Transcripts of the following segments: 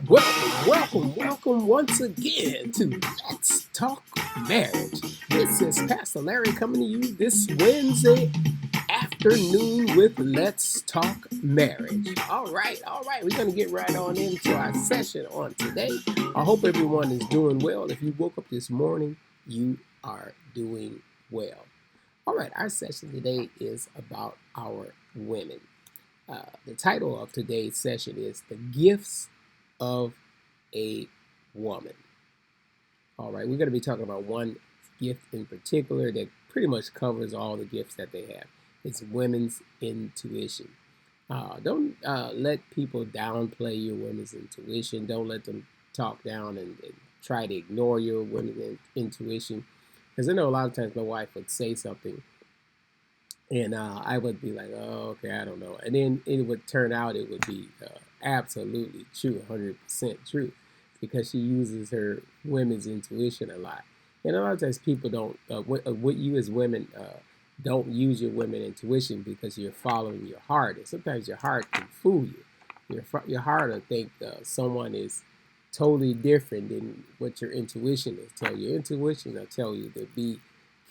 Welcome once again to Let's Talk Marriage. This is Pastor Larry coming to you this Wednesday afternoon with Let's Talk Marriage. All right, we're going to get right on into our session on today. I hope everyone is doing well. If you woke up this morning, you are doing well. All right, our session today is about our women. The title of today's session is The Gifts of a Woman. All right, we're going to be talking about one gift in particular that pretty much covers all the gifts that they have. It's women's intuition. Don't let people downplay your women's intuition. Don't let them talk down and try to ignore your women's intuition. Because I know a lot of times my wife would say something and I would be like, oh, okay, I don't know. And then it would turn out it would be absolutely true, 100% true, because she uses her women's intuition a lot. And a lot of times people don't, what you as women don't use your women intuition because you're following your heart. And sometimes your heart can fool you. Your heart will think someone is totally different than what your intuition is telling you. Your intuition will tell you to be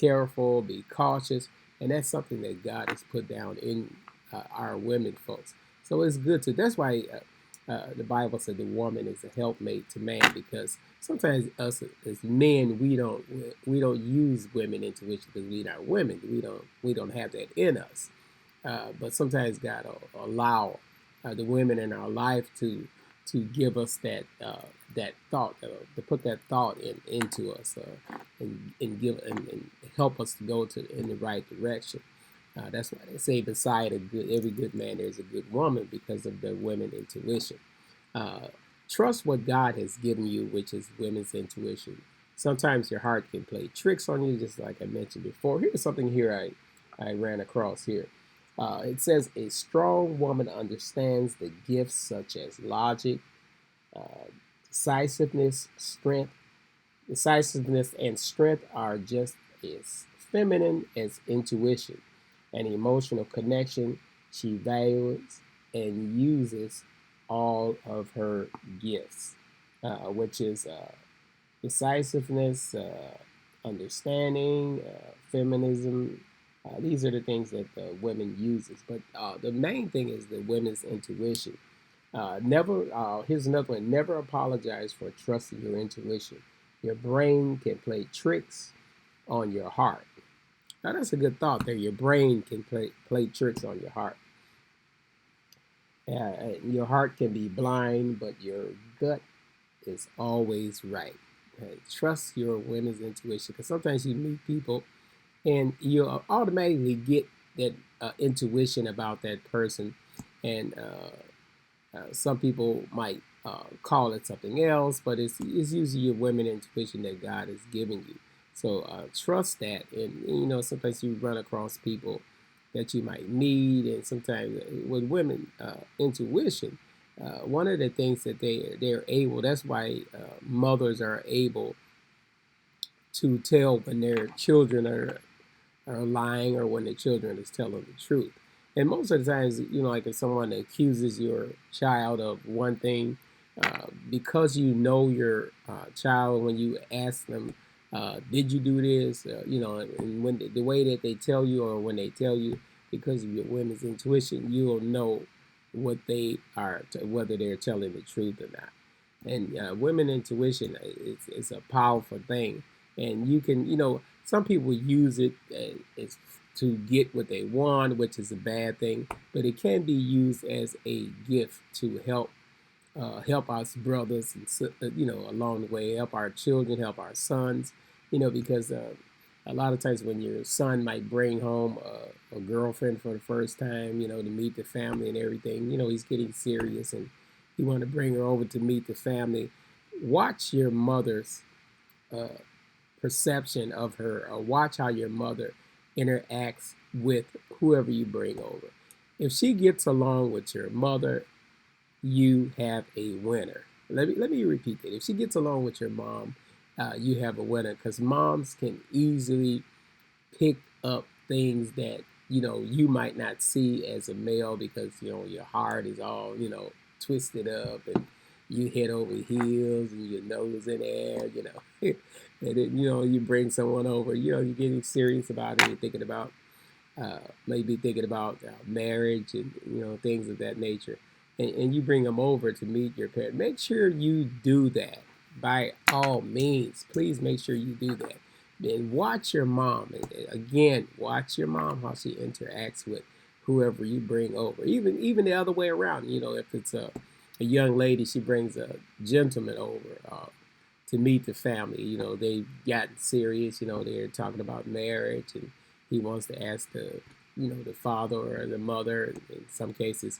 careful, be cautious, and that's something that God has put down in our women folks. So it's good to. That's why the Bible said the woman is a helpmate to man, because sometimes us as men we don't use women intuition because we're not women. We don't have that in us. But sometimes God will allow the women in our life to give us that thought, to put that thought into us, and help us to go in the right direction. That's why they say beside every good man there's a good woman, because of the women intuition. Uh, Trust what God has given you, which is women's intuition. Sometimes your heart can play tricks on you, just like I mentioned before. Here's something here I ran across here. It says a strong woman understands the gifts such as logic, uh, decisiveness, strength. Decisiveness and strength are just as feminine as intuition and emotional connection. She values and uses all of her gifts, which is decisiveness, understanding, feminism. These are the things that the women uses. But the main thing is the women's intuition. Never. Here's another one. Never apologize for trusting your intuition. Your brain can play tricks on your heart. Now that's a good thought there. Your brain can play tricks on your heart. Your heart can be blind, but your gut is always right. Trust your women's intuition, because sometimes you meet people and you automatically get that intuition about that person, and some people might call it something else, but it's usually your women intuition that God is giving you. So trust that, and sometimes you run across people that you might meet, and sometimes with women intuition, one of the things that they're able. That's why mothers are able to tell when their children are lying or when the children is telling the truth. And most of the times, like if someone accuses your child of one thing, because your child, when you ask them, did you do this? And when the way that they tell you, or when they tell you, because of your women's intuition, you will know what they are, whether they're telling the truth or not. And women intuition is a powerful thing, and you can, some people use it as to get what they want, which is a bad thing, but it can be used as a gift to help us brothers, and along the way, help our children, help our sons, because a lot of times when your son might bring home a girlfriend for the first time, to meet the family and everything, he's getting serious and you want to bring her over to meet the family. Watch your mother's uh, perception of her, or watch how your mother interacts with whoever you bring over. If she gets along with your mother, you have a winner. Let me repeat that. If she gets along with your mom, you have a winner, because moms can easily pick up things that you might not see as a male, because your heart is all twisted up, and you head over heels and your nose in the air, and then you bring someone over, you're getting serious about it, you're thinking about maybe thinking about marriage and things of that nature, and you bring them over to meet your parent. Make sure you do that by all means. Please make sure you do that. Then watch your mom. Again, watch your mom how she interacts with whoever you bring over. Even the other way around. If it's a young lady, she brings a gentleman over to meet the family. They've gotten serious. They're talking about marriage, and he wants to ask the father or the mother, in some cases,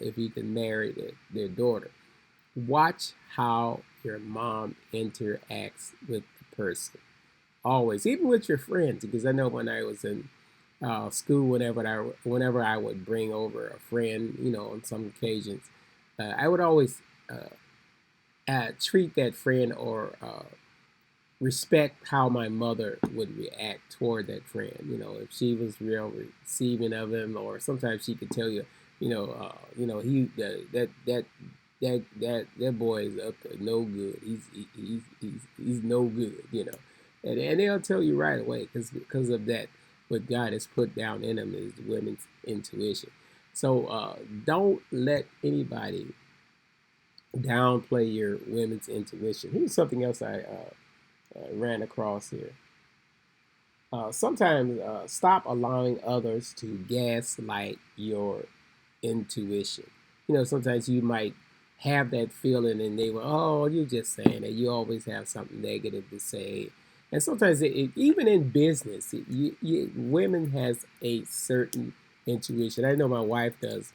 if he can marry their daughter. Watch how your mom interacts with the person. Always, even with your friends, because I know when I was in school, whenever I would bring over a friend, on some occasions, I would always treat that friend or respect how my mother would react toward that friend. If she was real receiving of him, or sometimes she could tell you, he that boy is up to no good. He's no good. And they'll tell you right away because of that. What God has put down in them is the women's intuition. So don't let anybody downplay your women's intuition. Here's something else I ran across here. Sometimes stop allowing others to gaslight your intuition. Sometimes you might have that feeling and they will, oh, you're just saying that. You always have something negative to say. And sometimes, even in business, women has a certain intuition. I know my wife does.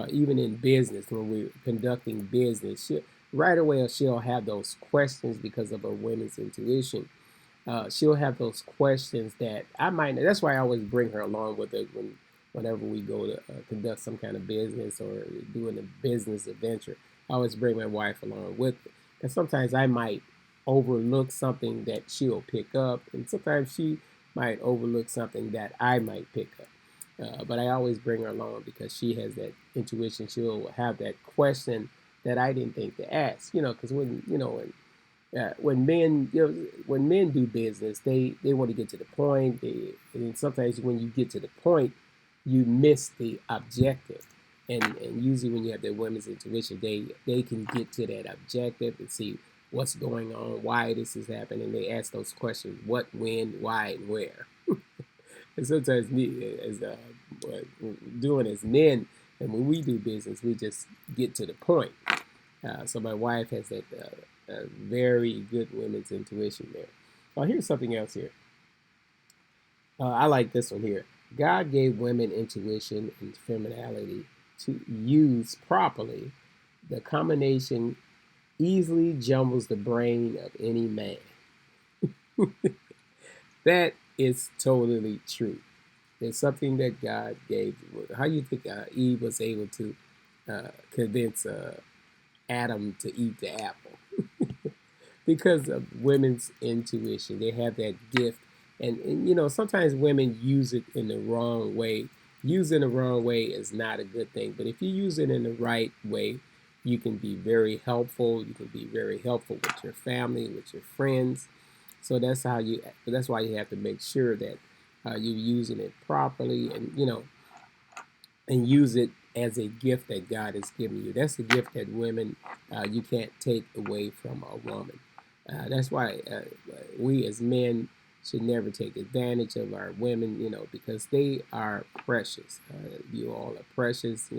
Even in business, when we're conducting business, right away she'll have those questions because of her women's intuition. She'll have those questions that I might. That's why I always bring her along with it whenever we go to conduct some kind of business or doing a business adventure. I always bring my wife along with me, and sometimes I might overlook something that she'll pick up, and sometimes she might overlook something that I might pick up. But I always bring her along because she has that intuition. She'll have that question that I didn't think to ask. Because when men do business, they want to get to the point. And sometimes when you get to the point, you miss the objective. And usually when you have that women's intuition, they can get to that objective and see what's going on, why this is happening. They ask those questions: what, when, why, and where. And sometimes as doing as men, and when we do business, we just get to the point. So my wife has that very good women's intuition there. Now here's something else here. I like this one here. God gave women intuition and femininity to use properly. The combination easily jumbles the brain of any man. That is totally true. It's something that God gave. How do you think Eve was able to convince Adam to eat the apple? Because of women's intuition. They have that gift. And sometimes women use it in the wrong way. Using the wrong way is not a good thing. But if you use it in the right way, you can be very helpful. You can be very helpful with your family, with your friends. So that's why you have to make sure that you're using it properly, and use it as a gift that God has given you. That's a gift that women you can't take away from a woman. That's why we as men should never take advantage of our women, because they are precious. You all are precious,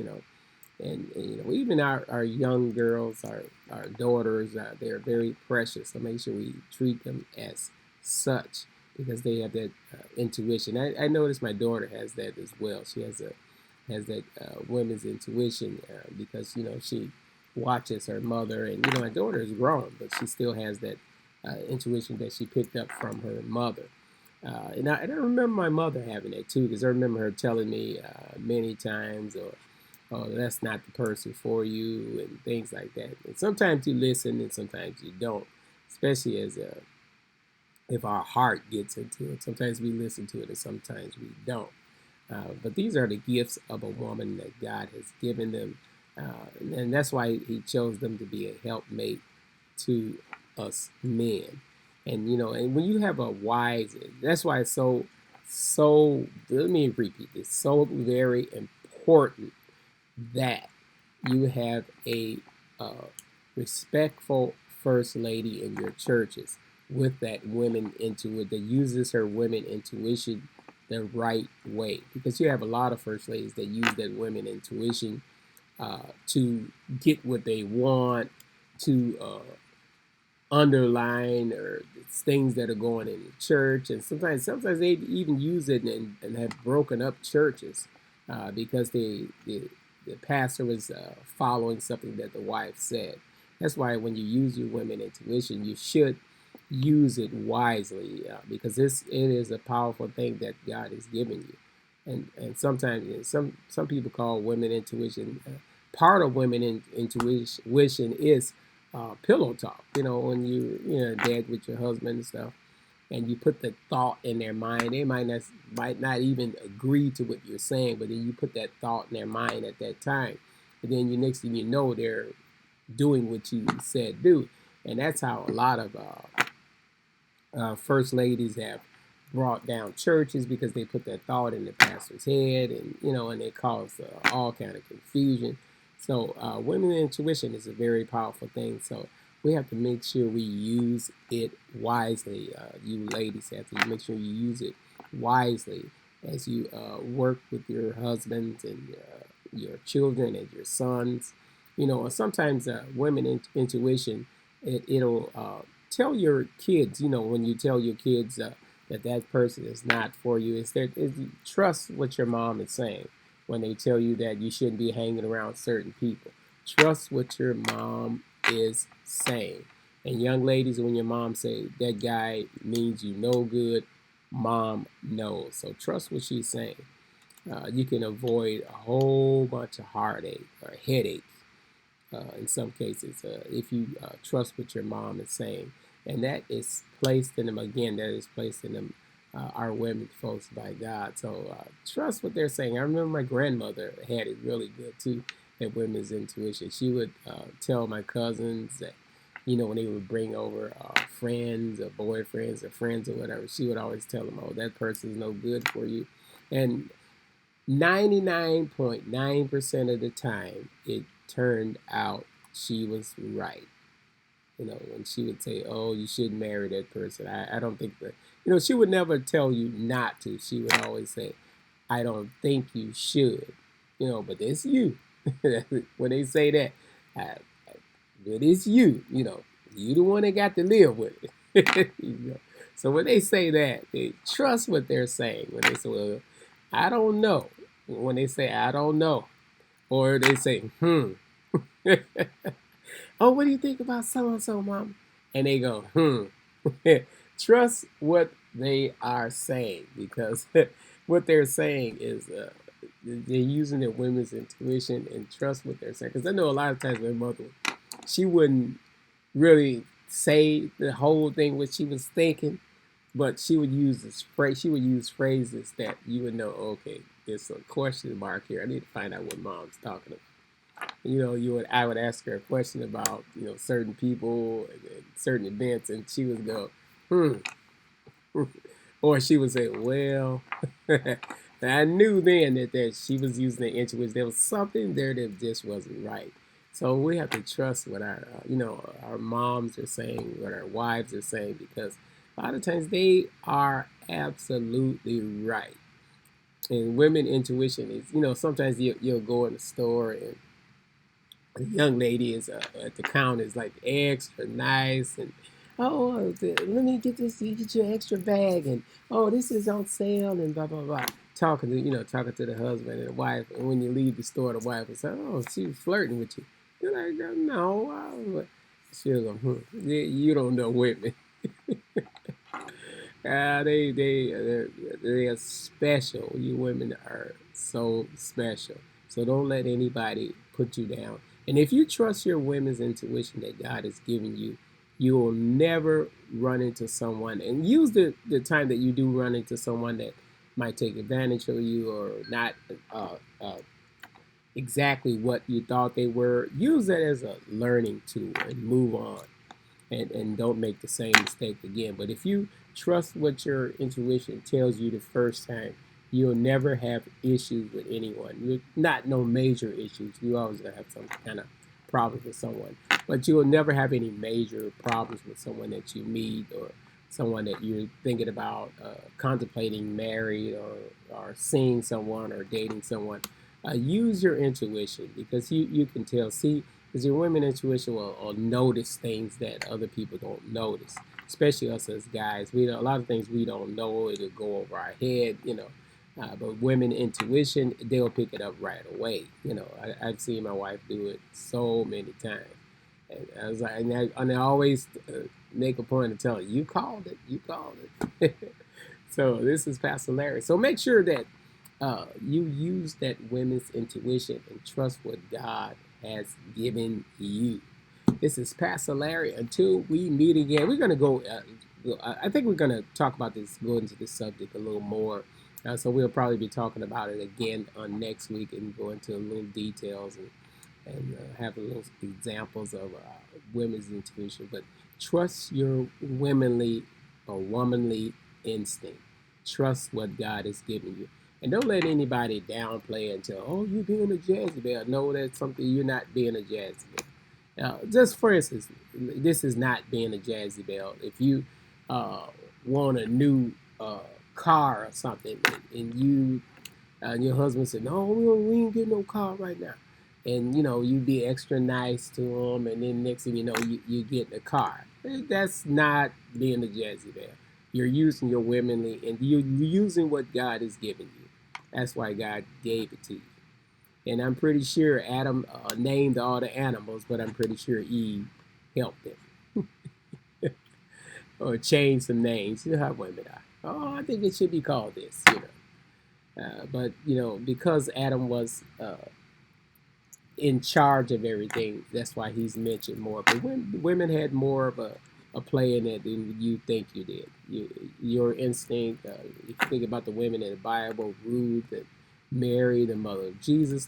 and even our young girls, our daughters, they're very precious. So make sure we treat them as such because they have that intuition. I notice my daughter has that as well. She has that women's intuition because she watches her mother, and my daughter is grown, but she still has that intuition that she picked up from her mother. And I remember my mother having that too, because I remember her telling me many times, or oh, that's not the person for you, and things like that. And sometimes you listen, and sometimes you don't, especially as if our heart gets into it. Sometimes we listen to it, and sometimes we don't. But these are the gifts of a woman that God has given them. And that's why he chose them to be a helpmate to us men. And and when you have a wise, that's why it's so. Let me repeat this: so very important that you have a respectful first lady in your churches with that women into it that uses her women intuition the right way, because you have a lot of first ladies that use that women intuition to get what they want, to underline or things that are going in the church, and sometimes they even use it and have broken up churches because the pastor was following something that the wife said. That's why when you use your women intuition, you should use it wisely, because it is a powerful thing that God is giving you. And sometimes some people call women intuition part of women intuition is pillow talk. When you in bed with your husband and stuff, and you put the thought in their mind, they might not even agree to what you're saying, but then you put that thought in their mind at that time, and then next thing you know, they're doing what you said do. And that's how a lot of first ladies have brought down churches, because they put that thought in the pastor's head, and it caused all kind of confusion. So women intuition is a very powerful thing. So we have to make sure we use it wisely. You ladies have to make sure you use it wisely as you work with your husbands and your children and your sons. Sometimes women intuition, it'll tell your kids, when you tell your kids that person is not for you, trust what your mom is saying when they tell you that you shouldn't be hanging around certain people. Trust what your mom is saying. And young ladies, when your mom say that guy means you no good, mom knows. So trust what she's saying. You can avoid a whole bunch of heartache or headache in some cases, if you trust what your mom is saying. And that is placed in them, again, that is placed in them, our women folks, by God. So trust what they're saying. I remember my grandmother had it really good too at women's intuition. She would tell my cousins that, when they would bring over friends or boyfriends or friends or whatever, she would always tell them, oh, that person's no good for you. And 99.9% of the time, it turned out she was right. When she would say, oh, you shouldn't marry that person. I don't think that, she would never tell you not to. She would always say, I don't think you should, but it's you. When they say that, uh, but it's you, you the one that got to live with it. So when they say that, they trust what they're saying. When they say, well, I don't know. When they say, I don't know. Or they say, oh, what do you think about so and so, mom? And they go, Trust what they are saying, because what they're saying is they're using their women's intuition, and trust what they're saying. Because I know a lot of times my mother, she wouldn't really say the whole thing what she was thinking, but she would use this phrase. She would use phrases that you would know. Okay, there's a question mark here. I need to find out what mom's talking about. I would ask her a question about certain people and certain events, and she would go, or she would say, well, I knew then that she was using the intuition. There was something there that just wasn't right. So we have to trust what our moms are saying, what our wives are saying, because a lot of times they are absolutely right. And women intuition is, sometimes you'll go in the store, and the young lady is at the counter is like extra nice, and oh, let me get this, you get your extra bag, and oh, this is on sale, and blah blah blah. Talking to the husband and the wife, and when you leave the store, the wife will say, oh, she was flirting with you. You're like, no. She'll go, you don't know women. They are special. You women are so special. So don't let anybody put you down. And if you trust your women's intuition that God has given you, you will never run into someone. And use the time that you do run into someone that might take advantage of you, or not exactly what you thought they were, use that as a learning tool and move on. And don't make the same mistake again. But if you trust what your intuition tells you the first time, you'll never have issues with anyone. You're not no major issues. You always gonna have some kind of problems with someone, but you will never have any major problems with someone that you meet or someone that you're thinking about contemplating married or seeing someone or dating someone. Use your intuition because you can tell. See, because your women intuition will notice things that other people don't notice, especially us as guys. We a lot of things we don't know. It'll go over our head, you know. But women intuition, they'll pick it up right away. You know, I've seen my wife do it so many times. And I was like, and I always make a point of telling you called it, you called it. So this is Pastor Larry. So make sure that you use that women's intuition and trust what God has given you. This is Pastor Larry. Until we meet again, we're going to go. I think we're going to talk about this, go into this subject a little more. So we'll probably be talking about it again on next week and go into a little details and have a little examples of women's intuition. But trust your womanly or womanly instinct. Trust what God has given you. And don't let anybody downplay it until, oh, you're being a Jezebel. No, that's something, you're not being a Jezebel. Now, just for instance, this is not being a Jezebel. If you want a new car or something, and you and your husband said, no, we ain't get no car right now. And, you know, you be extra nice to him, and then next thing you know, you get the car. That's not being a Jezebel. You're using your womanly, and you're using what God has given you. That's why God gave it to you. And I'm pretty sure Adam named all the animals, but I'm pretty sure Eve helped him. Or changed some names. You know how women are. Oh, I think it should be called this, you know. But, you know, because Adam was in charge of everything, that's why he's mentioned more. But women had more of a play in it than you think you did. Your instinct, if you think about the women in the Bible, Ruth and Mary, the mother of Jesus,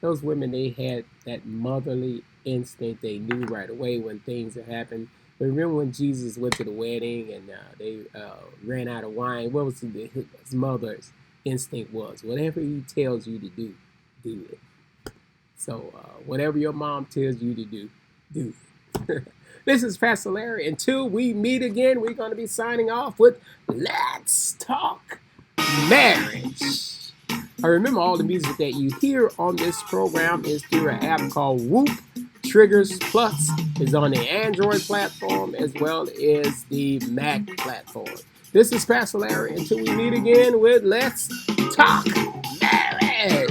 those women, they had that motherly instinct. They knew right away when things had happened. But remember when Jesus went to the wedding and they ran out of wine, what was his mother's instinct was? Whatever he tells you to do, do it. So whatever your mom tells you to do, do it. This is Pastor Larry. Until we meet again, we're going to be signing off with Let's Talk Marriage. I remember all the music that you hear on this program is through an app called Whoop. Triggers Plus is on the Android platform as well as the Mac platform. This is Pastor Larry. Until we meet again with Let's Talk Marriage.